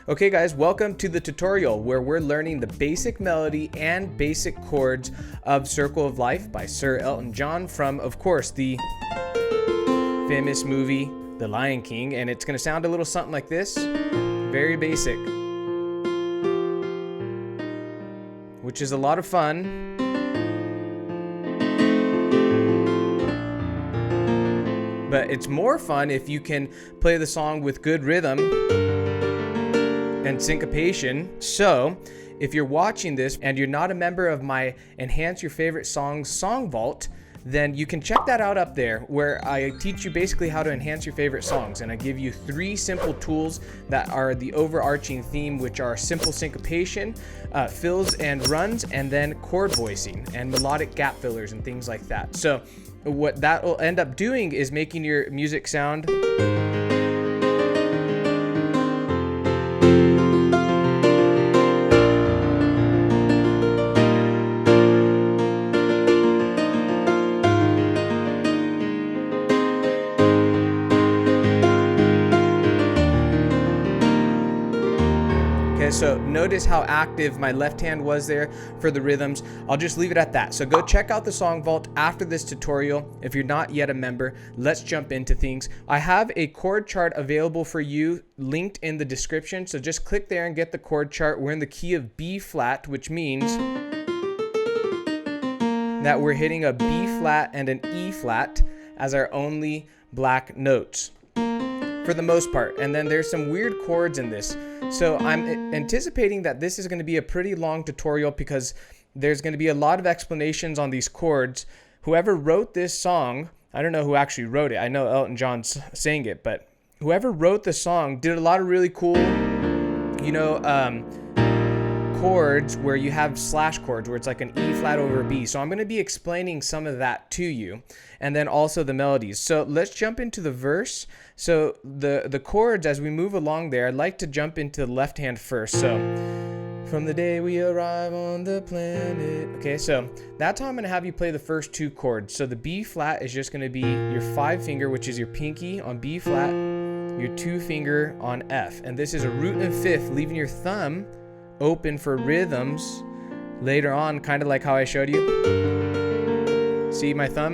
Okay guys, welcome to the tutorial where we're learning the basic melody and basic chords of Circle of Life by Sir Elton John from, of course, the famous movie The Lion King, and it's going to sound a little something like this. Very basic, which is a lot of fun. But it's more fun if you can play the song with good rhythm and syncopation. So if you're watching this and you're not a member of my Enhance Your Favorite Songs Song Vault, then you can check that out up there, where I teach you basically how to enhance your favorite songs, and I give you 3 simple tools that are the overarching theme, which are simple syncopation, fills and runs, and then chord voicing and melodic gap fillers and things like that. So what that will end up doing is making your music sound So notice how active my left hand was there for the rhythms. I'll just leave it at that. So go check out the Song Vault after this tutorial. If you're not yet a member, let's jump into things. I have a chord chart available for you linked in the description. So just click there and get the chord chart. We're in the key of B flat, which means that we're hitting a B flat and an E flat as our only black notes for the most part. And then there's some weird chords in this. So I'm anticipating that this is going to be a pretty long tutorial because there's going to be a lot of explanations on these chords. Whoever wrote this song, I don't know who actually wrote it. I know Elton John sang it, but whoever wrote the song did a lot of really cool, chords where you have slash chords where it's like an E flat over a B. So I'm going to be explaining some of that to you, and then also the melodies. So let's jump into the verse. So the chords, as we move along there, I'd like to jump into the left hand first. So from the day we arrive on the planet. Okay, so that's how I'm going to have you play the first 2 chords. So the B flat is just going to be your 5 finger, which is your pinky on B flat, your 2 finger on F. And this is a root and fifth, leaving your thumb open for rhythms later on, kind of like how I showed you. See my thumb?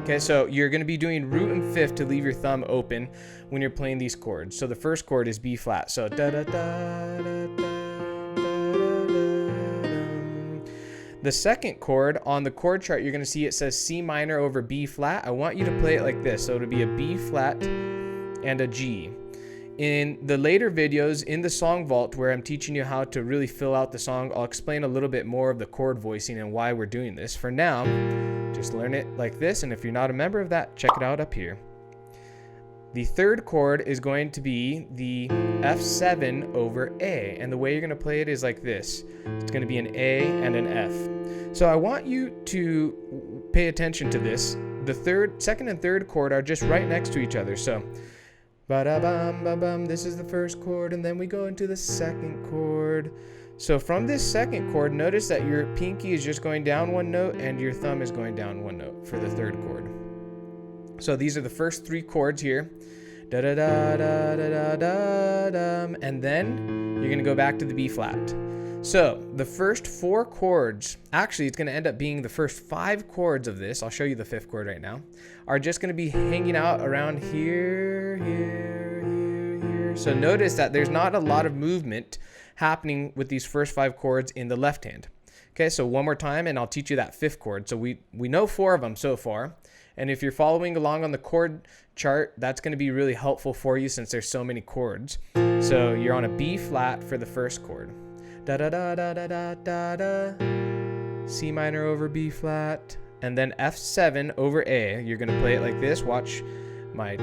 Okay, so you're going to be doing root and fifth to leave your thumb open when you're playing these chords. So the first chord is B flat. So da da da da da. The second chord on the chord chart, you're going to see it says C minor over B flat. I want you to play it like this. So it'll be a B flat and a G. In the later videos in the Song Vault, where I'm teaching you how to really fill out the song, I'll explain a little bit more of the chord voicing and why we're doing this. For now, just learn it like this, and if you're not a member of that, check it out up here. The third chord is going to be the F7 over A, and the way you're going to play it is like this. It's going to be an A and an F. So I want you to pay attention to this. The second and third chord are just right next to each other. So ba-da-bum, ba-bum, this is the first chord, and then we go into the second chord. So from this second chord, notice that your pinky is just going down 1 note and your thumb is going down 1 note for the third chord. So these are the first 3 chords here. Da-da-da-da-da-da-da-dum. And then you're going to go back to the B flat. So the first 4 chords, actually it's going to end up being the first 5 chords of this, I'll show you the 5th chord right now, are just going to be hanging out around here, here, here, here. So notice that there's not a lot of movement happening with these first 5 chords in the left hand. Okay, so one more time and I'll teach you that 5th chord. So we know 4 of them so far. And if you're following along on the chord chart, that's going to be really helpful for you since there's so many chords. So you're on a B flat for the first chord. Da da da da da da da da. C minor over B flat, and then F7 over A. You're gonna play it like this. Watch, my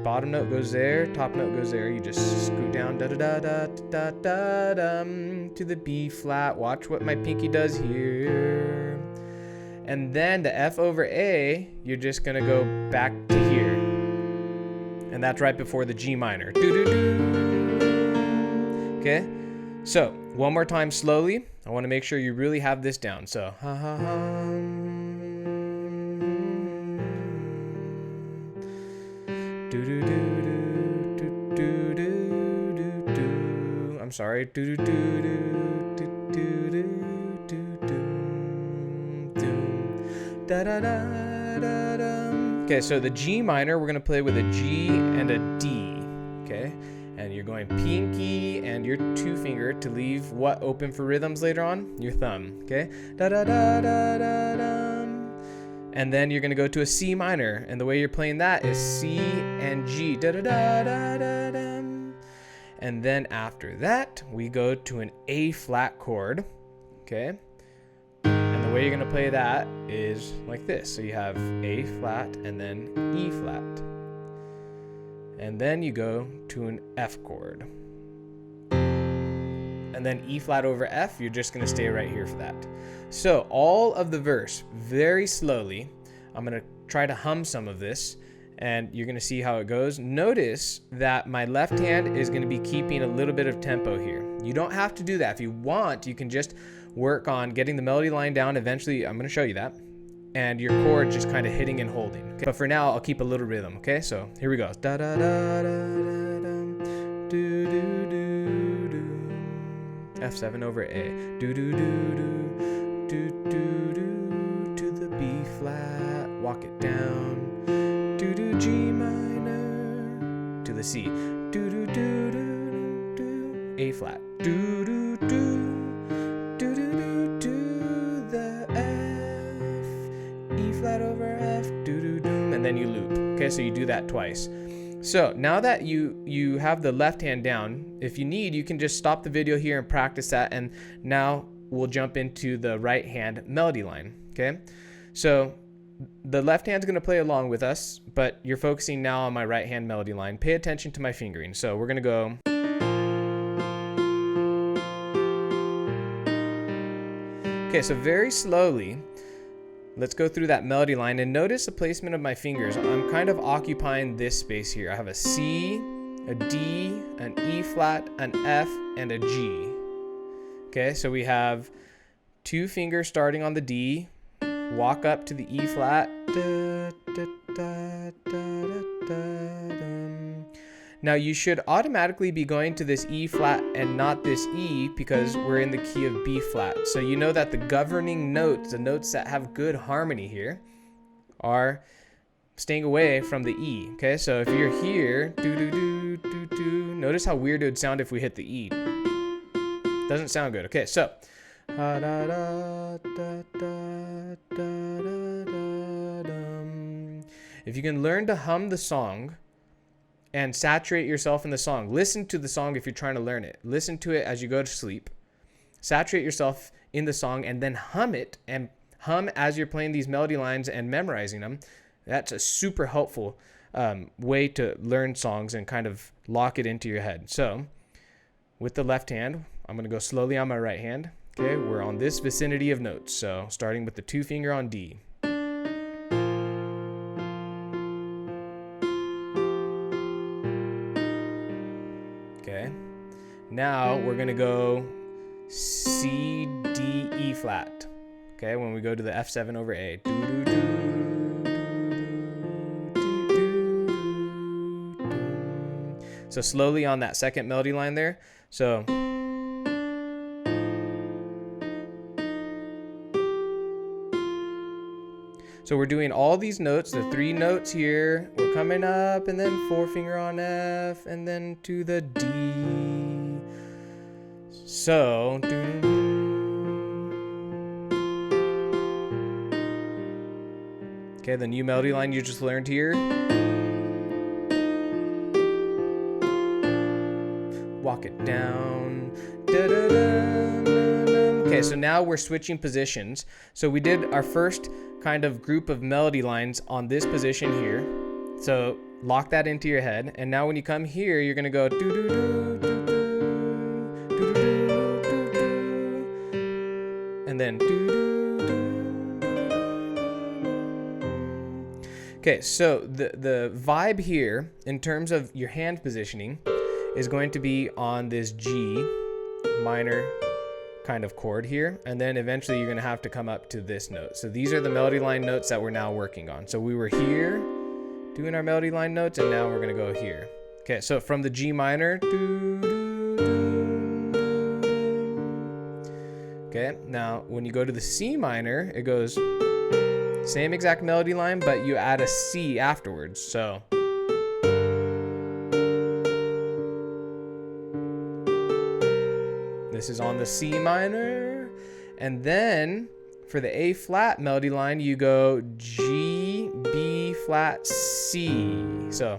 bottom note goes there, top note goes there. You just screw down da da da da da da da to the B flat. Watch what my pinky does here, and then the F over A. You're just gonna go back to here, and that's right before the G minor. Okay. So one more time slowly. I want to make sure you really have this down. So I'm sorry. Okay, so the G minor, we're going to play with a G and a D. Okay, and you're going pinky and your 2 finger to leave what open for rhythms later on? Your thumb. Okay, and then you're going to go to a C minor, and the way you're playing that is C and G. And then after that, we go to an A flat chord. Okay, and the way you're going to play that is like this. So you have A flat and then E flat. And then you go to an F chord. And then E flat over F, you're just going to stay right here for that. So all of the verse, very slowly, I'm going to try to hum some of this, and you're going to see how it goes. Notice that my left hand is going to be keeping a little bit of tempo here. You don't have to do that. If you want, you can just work on getting the melody line down. Eventually, I'm going to show you that. And your chord just kind of hitting and holding. Okay? But for now, I'll keep a little rhythm, okay? So here we go. Da da da da da do do do do. F7 over A. Do do do do do do do to the B flat. Walk it down. Do do G minor to the C. Do do do do do A flat. Do do do do do do to the F. E flat over F. Do do do, and then you loop. Okay, so you do that twice. So now that you have the left hand down, if you need, you can just stop the video here and practice that, and now we'll jump into the right hand melody line. Okay, so the left hand's going to play along with us, but you're focusing now on my right hand melody line. Pay attention to my fingering. So we're going to go. Okay, so very slowly, let's go through that melody line, and notice the placement of my fingers. I'm kind of occupying this space here. I have a C, a D, an E flat, an F, and a G. Okay, so we have 2 fingers starting on the D, walk up to the E flat. Now you should automatically be going to this E flat and not this E, because we're in the key of B flat. So you know that the governing notes, the notes that have good harmony here, are staying away from the E. Okay, so if you're here, do do do do do, notice how weird it would sound if we hit the E. Doesn't sound good. Okay, so if you can learn to hum the song and saturate yourself in the song. Listen to the song if you're trying to learn it. Listen to it as you go to sleep. Saturate yourself in the song and then hum it, and hum as you're playing these melody lines and memorizing them. That's a super helpful way to learn songs and kind of lock it into your head. So with the left hand, I'm going to go slowly on my right hand. Okay, we're on this vicinity of notes. So starting with the 2 finger on D. Okay, now we're going to go C, D, E flat. Okay, when we go to the F7 over A. So slowly on that second melody line there. So we're doing all these notes, the 3 notes here. We're coming up, and then 4 finger on F, and then to the D. So, okay, the new melody line you just learned here. Walk it down. Okay, so now we're switching positions. So we did our first kind of group of melody lines on this position here. So lock that into your head. And now when you come here, you're going to go do do do do do do do do, and then do do do. Okay, so the vibe here in terms of your hand positioning is going to be on this G, minor kind of chord here, and then eventually you're going to have to come up to this note. So these are the melody line notes that we're now working on. So we were here doing our melody line notes, and now we're going to go here. Okay, so from the G minor, okay, now when you go to the C minor, it goes same exact melody line, but you add a C afterwards. So this is on the C minor, and then for the A flat melody line, you go G, B flat, C. So,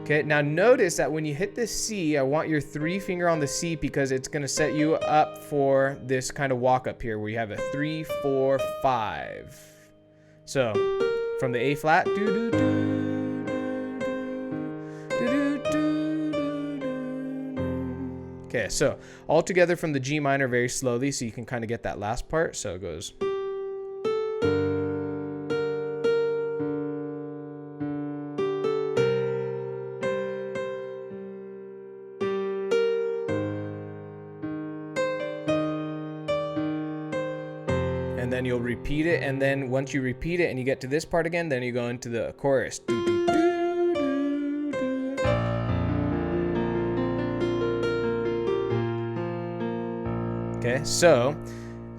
okay, now notice that when you hit this C, I want your 3 finger on the C because it's gonna set you up for this kind of walk up here where you have a 3, 4, 5. So, from the A flat, okay, so all together from the G minor very slowly so you can kind of get that last part. So it goes. And then you'll repeat it, and then once you repeat it and you get to this part again, then you go into the chorus. Okay, so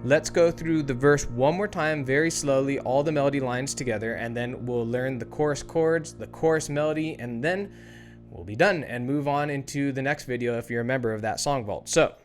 let's go through the verse one more time very slowly, all the melody lines together, and then we'll learn the chorus chords, the chorus melody, and then we'll be done and move on into the next video if you're a member of that song vault. So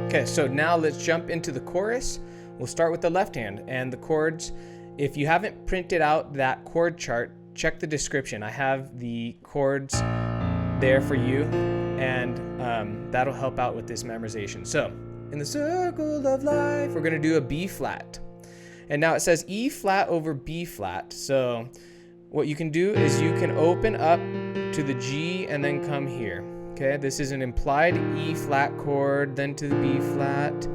okay, so now let's jump into the chorus. We'll start with the left hand and the chords. If you haven't printed out that chord chart, check the description. I have the chords there for you, and that'll help out with this memorization. So, in the circle of life, we're gonna do a B flat. And now it says E flat over B flat. So, what you can do is you can open up to the G and then come here. Okay, this is an implied E flat chord, then to the B flat.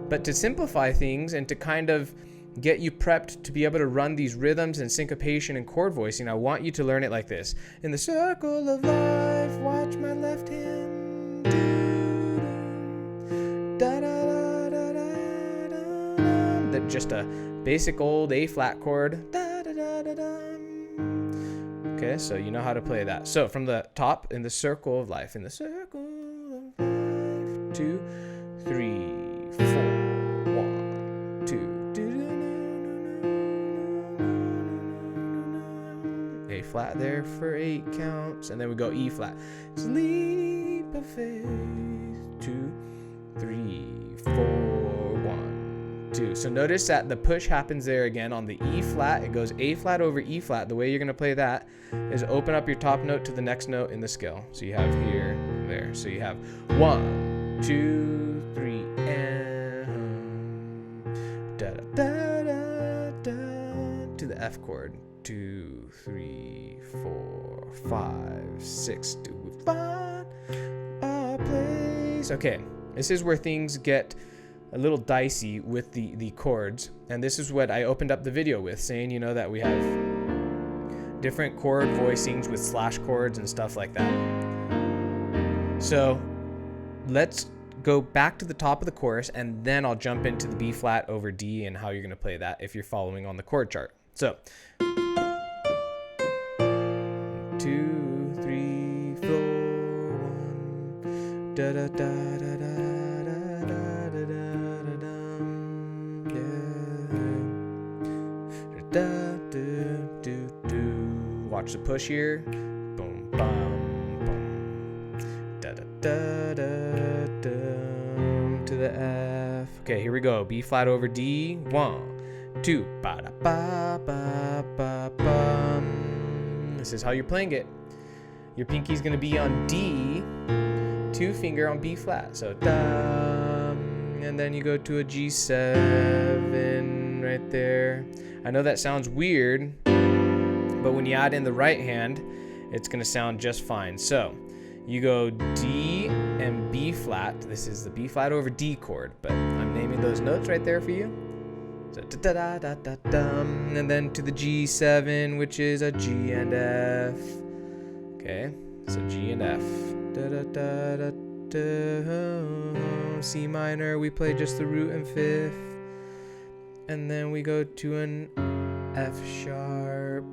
But to simplify things and to kind of get you prepped to be able to run these rhythms and syncopation and chord voicing, I want you to learn it like this. In the circle of life, watch my left hand. Da, da, da, da, da, da, da. Just a basic old A flat chord. Da, da, da, da, da. Okay, so you know how to play that. So from the top, in the circle of life, in the circle of life, 2, 3, 4, 1, 2. A flat there for 8 counts, and then we go E flat. Sleep of faith, 2, 3, 4, 1, 2. So notice that the push happens there again on the E flat. It goes A flat over E flat. The way you're going to play that is open up your top note to the next note in the scale. So you have here, there. So you have 1, 2, 3, and da da da da to the F chord. 2, 3, 4, 5, 6. Do we find a place? Okay, this is where things get a little dicey with the chords, and this is what I opened up the video with, saying, you know, that we have different chord voicings with slash chords and stuff like that. So let's go back to the top of the chorus, and then I'll jump into the B flat over D and how you're going to play that if you're following on the chord chart. So 2, 3, 4, 1, da da da da da. Watch the push here. Boom, bum, boom. Da da da da da to the F. Okay, here we go. B flat over D. 1, 2. Ba da ba ba ba bum. This is how you're playing it. Your pinky's gonna be on D, 2 finger on B flat. So dum, and then you go to a G7 right there. I know that sounds weird, but when you add in the right hand, it's gonna sound just fine. So you go D and B flat. This is the B flat over D chord, but I'm naming those notes right there for you. So da da da da dum, and then to the G7, which is a G and F. Okay, so G and F. Da da da da da. C minor, we play just the root and fifth, and then we go to an F sharp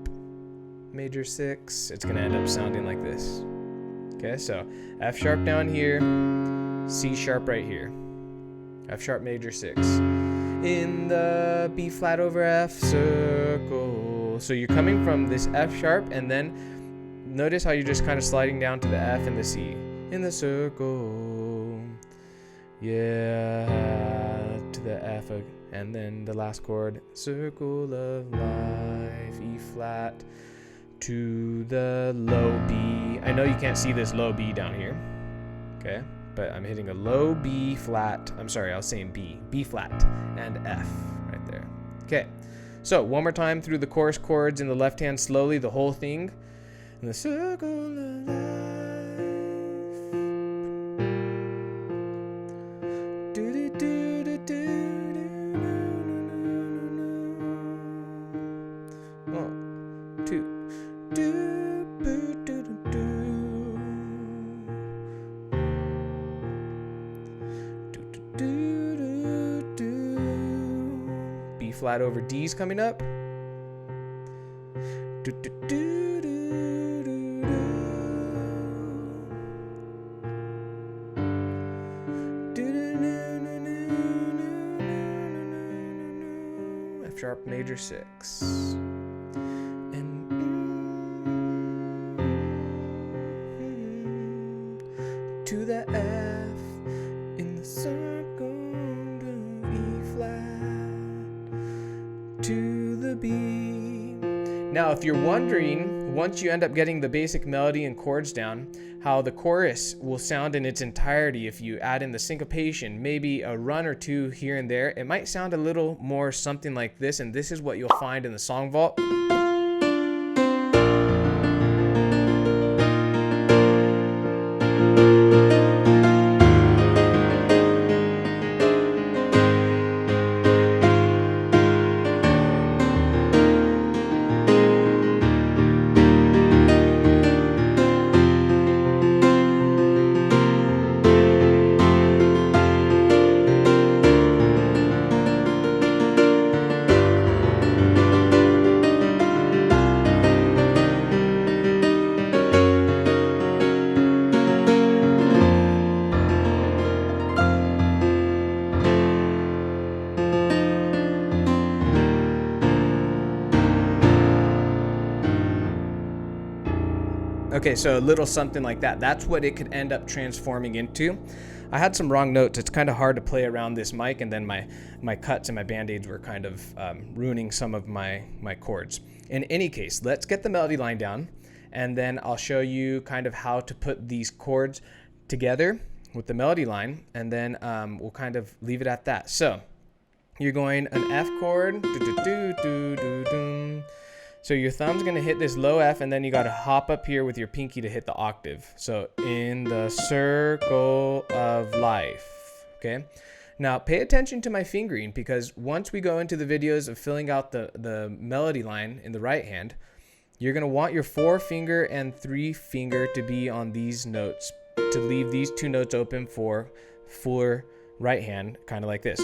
major 6. It's gonna end up sounding like this. Okay, so F sharp down here, C sharp right here, F sharp major 6. In the B flat over F circle. So you're coming from this F sharp, and then notice how you're just kind of sliding down to the F and the C. In the circle. Yeah, to the F, and then the last chord, circle of life, E flat, to the low B. I know you can't see this low B down here, okay? But I'm hitting a low B flat. I'm sorry, I was saying B. B flat and F right there. Okay, so one more time through the chorus chords in the left hand slowly, the whole thing. In the circle of life. Do do do do do do. 1, 2. Do do do do do. B flat over D's coming up. Do, do, do, do, do, do. Do, do, do, do, do, do. F sharp major 6. And to the F in the circle of E flat to the B. Now, if you're wondering, once you end up getting the basic melody and chords down, how the chorus will sound in its entirety if you add in the syncopation, maybe a run or two here and there, it might sound a little more something like this, and this is what you'll find in the song vault. Okay, so a little something like that. That's what it could end up transforming into. I had some wrong notes. It's kind of hard to play around this mic, and then my cuts and my band-aids were kind of ruining some of my chords. In any case, let's get the melody line down, and then I'll show you kind of how to put these chords together with the melody line, and then we'll kind of leave it at that. So you're going an F chord, do-do-do-do-do-do. So your thumb's gonna hit this low F, and then you gotta hop up here with your pinky to hit the octave. So in the circle of life, okay? Now pay attention to my fingering, because once we go into the videos of filling out the melody line in the right hand, you're gonna want your 4-finger and 3-finger to be on these notes, to leave these 2 notes open for fuller right hand, kind of like this.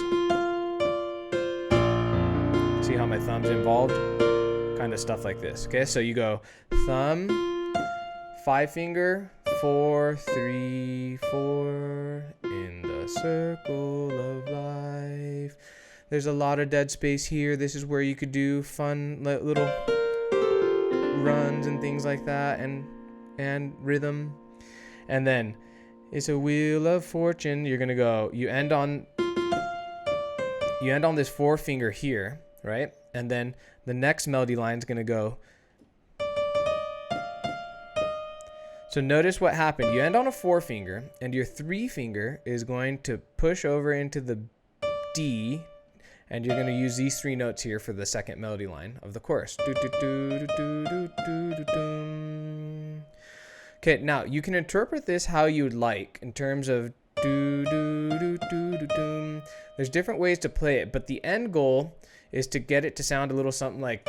See how my thumb's involved? Kind of stuff like this. Okay, so you go thumb, 5-finger, 4, 3, 4, in the circle of life. There's a lot of dead space here. This is where you could do fun little runs and things like that, and rhythm. And then it's a wheel of fortune. You're gonna go, you end on this 4-finger here, right? And then the next melody line is going to go. So notice what happened. You end on a 4 finger, and your 3 finger is going to push over into the D, and you're going to use these 3 notes here for the second melody line of the chorus. Okay, now you can interpret this how you would like in terms of There's different ways to play it, but the end goal is to get it to sound a little something like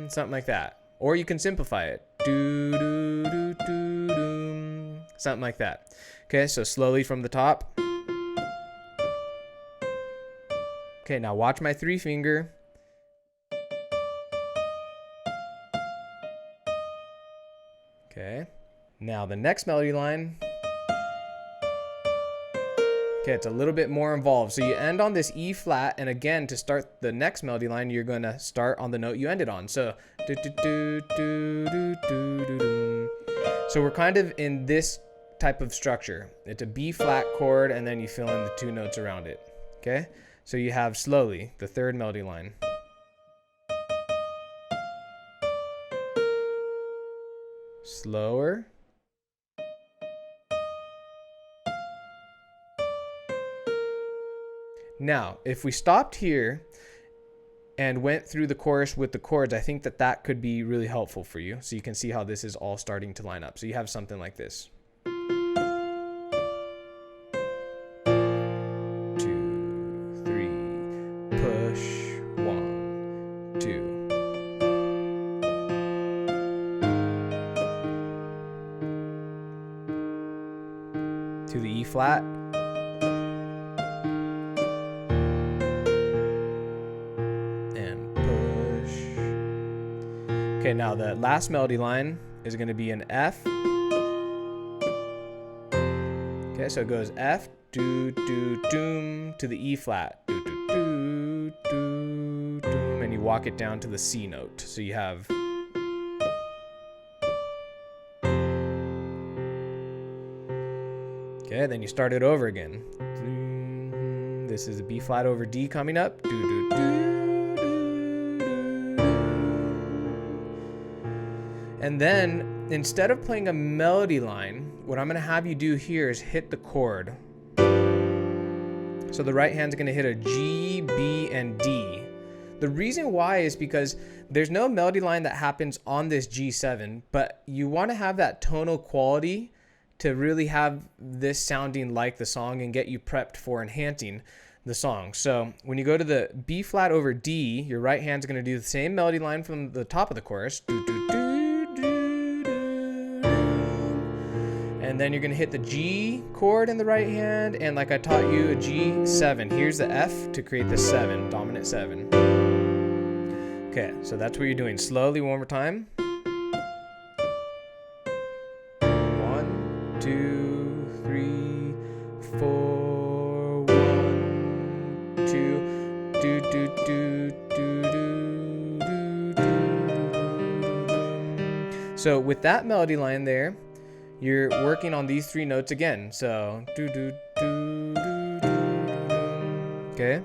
something like that. Or you can simplify it. Something like that. Okay, so slowly from the top. Okay, now watch my 3 finger. Okay, now the next melody line. Okay, it's a little bit more involved. So you end on this E flat, and again, to start the next melody line, you're going to start on the note you ended on. So we're kind of in this type of structure. It's a B flat chord, and then you fill in the 2 notes around it. Okay, so you have slowly the third melody line. Slower. Now, if we stopped here and went through the chorus with the chords, I think that that could be really helpful for you. So you can see how this is all starting to line up. So you have something like this. 2, 3, push, 1, 2. To the E flat. Okay, now the last melody line is going to be an F. Okay, so it goes F, do, do, doom, to the E flat. Do, do, do, do, doom, and you walk it down to the C note. So you have. Okay, then you start it over again. This is a B flat over D coming up. Do, do, do. And then, instead of playing a melody line, what I'm going to have you do here is hit the chord. So the right hand's going to hit a G, B, and D. The reason why is because there's no melody line that happens on this G7, but you want to have that tonal quality to really have this sounding like the song and get you prepped for enhancing the song. So when you go to the B flat over D, your right hand's going to do the same melody line from the top of the chorus. Do, do, do. And then you're going to hit the G chord in the right hand, and like I taught you, a G7. Here's the F to create the 7, dominant 7. Okay, so that's what you're doing. Slowly, one more time. 1, 2, 3, 4, 1, 2, do, do, do, do, do, do, do. So with that melody line there, you're working on these 3 notes again. So do, do, do, do, do. Okay,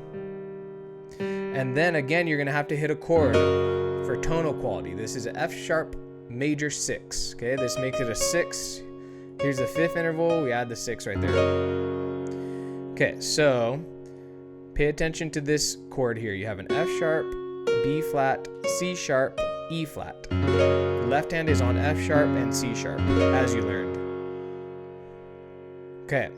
and then again you're gonna have to hit a chord for tonal quality. This is an F sharp major 6. Okay, this makes it a 6. Here's the 5th interval, we add the 6 right there. Okay, so pay attention to this chord here. You have an F sharp, B flat, C sharp, E flat. The left hand is on F sharp and C sharp, as you learned. Okay,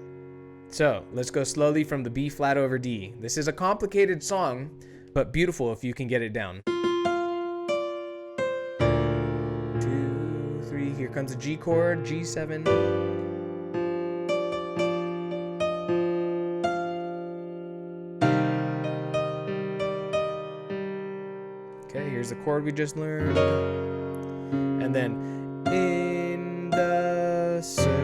so let's go slowly from the B flat over D. This is a complicated song, but beautiful if you can get it down. 2, 3, here comes a G chord, G7. Okay, here's the chord we just learned. And then in the circle.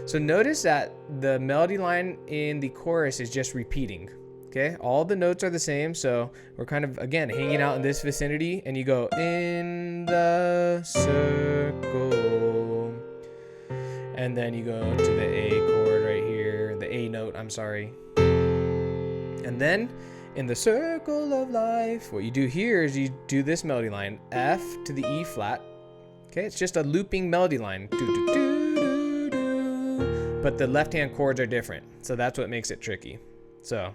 So notice that the melody line in the chorus is just repeating. Okay, all the notes are the same, so we're kind of, again, hanging out in this vicinity, and you go in the circle. And then you go to the A chord right here, the A note, I'm sorry. And then In the circle of life. What you do here is you do this melody line, F to the E flat. Okay, it's just a looping melody line. Do, do, do, do, do. But the left hand chords are different, so that's what makes it tricky. So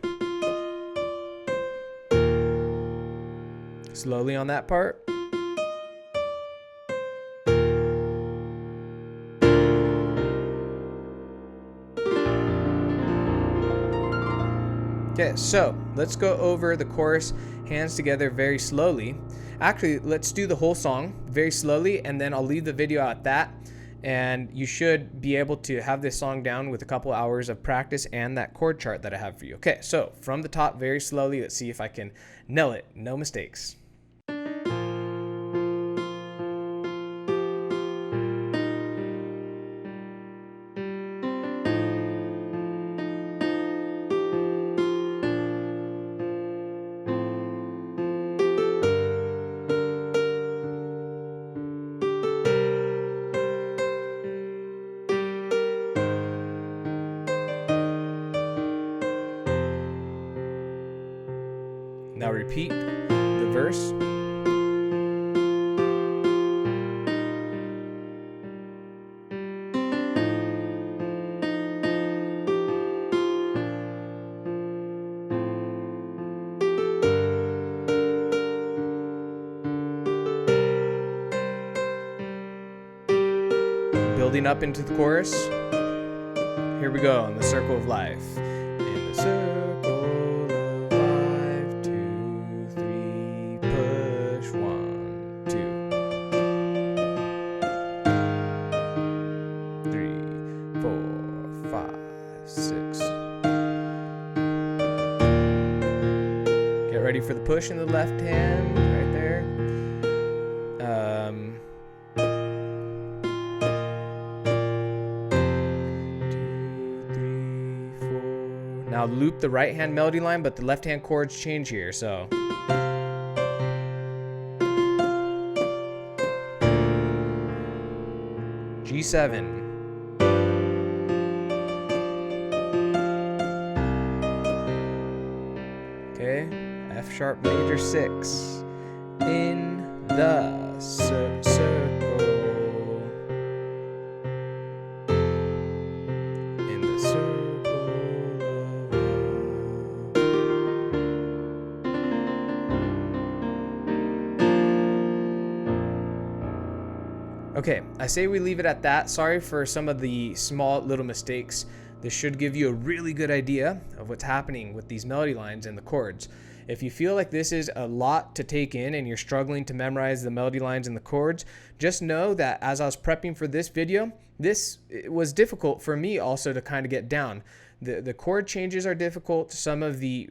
slowly on that part. Okay, so let's go over the chorus, hands together, very slowly. Actually, let's do the whole song very slowly, and then I'll leave the video at that. And you should be able to have this song down with a couple hours of practice and that chord chart that I have for you. Okay, so from the top, very slowly, let's see if I can nail it. No mistakes. Now repeat the verse. Building up into the chorus. Here we go, in the circle of life. In the circle. Ready for the push in the left hand, right there. 2, 3, 4. Now loop the right hand melody line, but the left hand chords change here, so. G7. Okay. F sharp major 6 in the circle, in the circle of. Okay, I say we leave it at that. Sorry for some of the small little mistakes. This should give you a really good idea of what's happening with these melody lines and the chords. If you feel like this is a lot to take in and you're struggling to memorize the melody lines and the chords, just know that as I was prepping for this video, it was difficult for me also to kind of get down. The chord changes are difficult. Some of the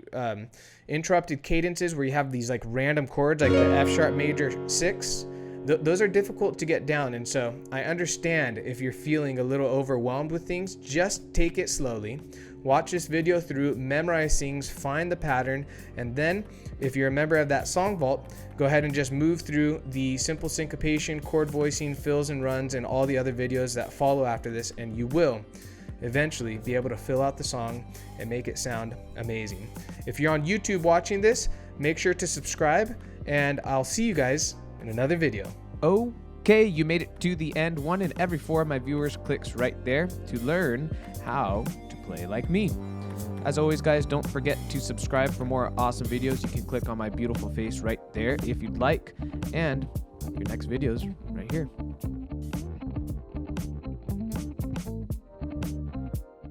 interrupted cadences where you have these like random chords like the F sharp major 6, those are difficult to get down. And so I understand if you're feeling a little overwhelmed with things, just take it slowly. Watch this video through, memorize things, find the pattern, and then if you're a member of that Song Vault, go ahead and just move through the simple syncopation, chord voicing, fills and runs, and all the other videos that follow after this, and you will eventually be able to fill out the song and make it sound amazing. If you're on YouTube watching this, make sure to subscribe, and I'll see you guys in another video. Okay, you made it to the end. 1 in every 4 of my viewers clicks right there to learn how to play like me. As always, guys, don't forget to subscribe for more awesome videos. You can click on my beautiful face right there if you'd like, and your next video's right here.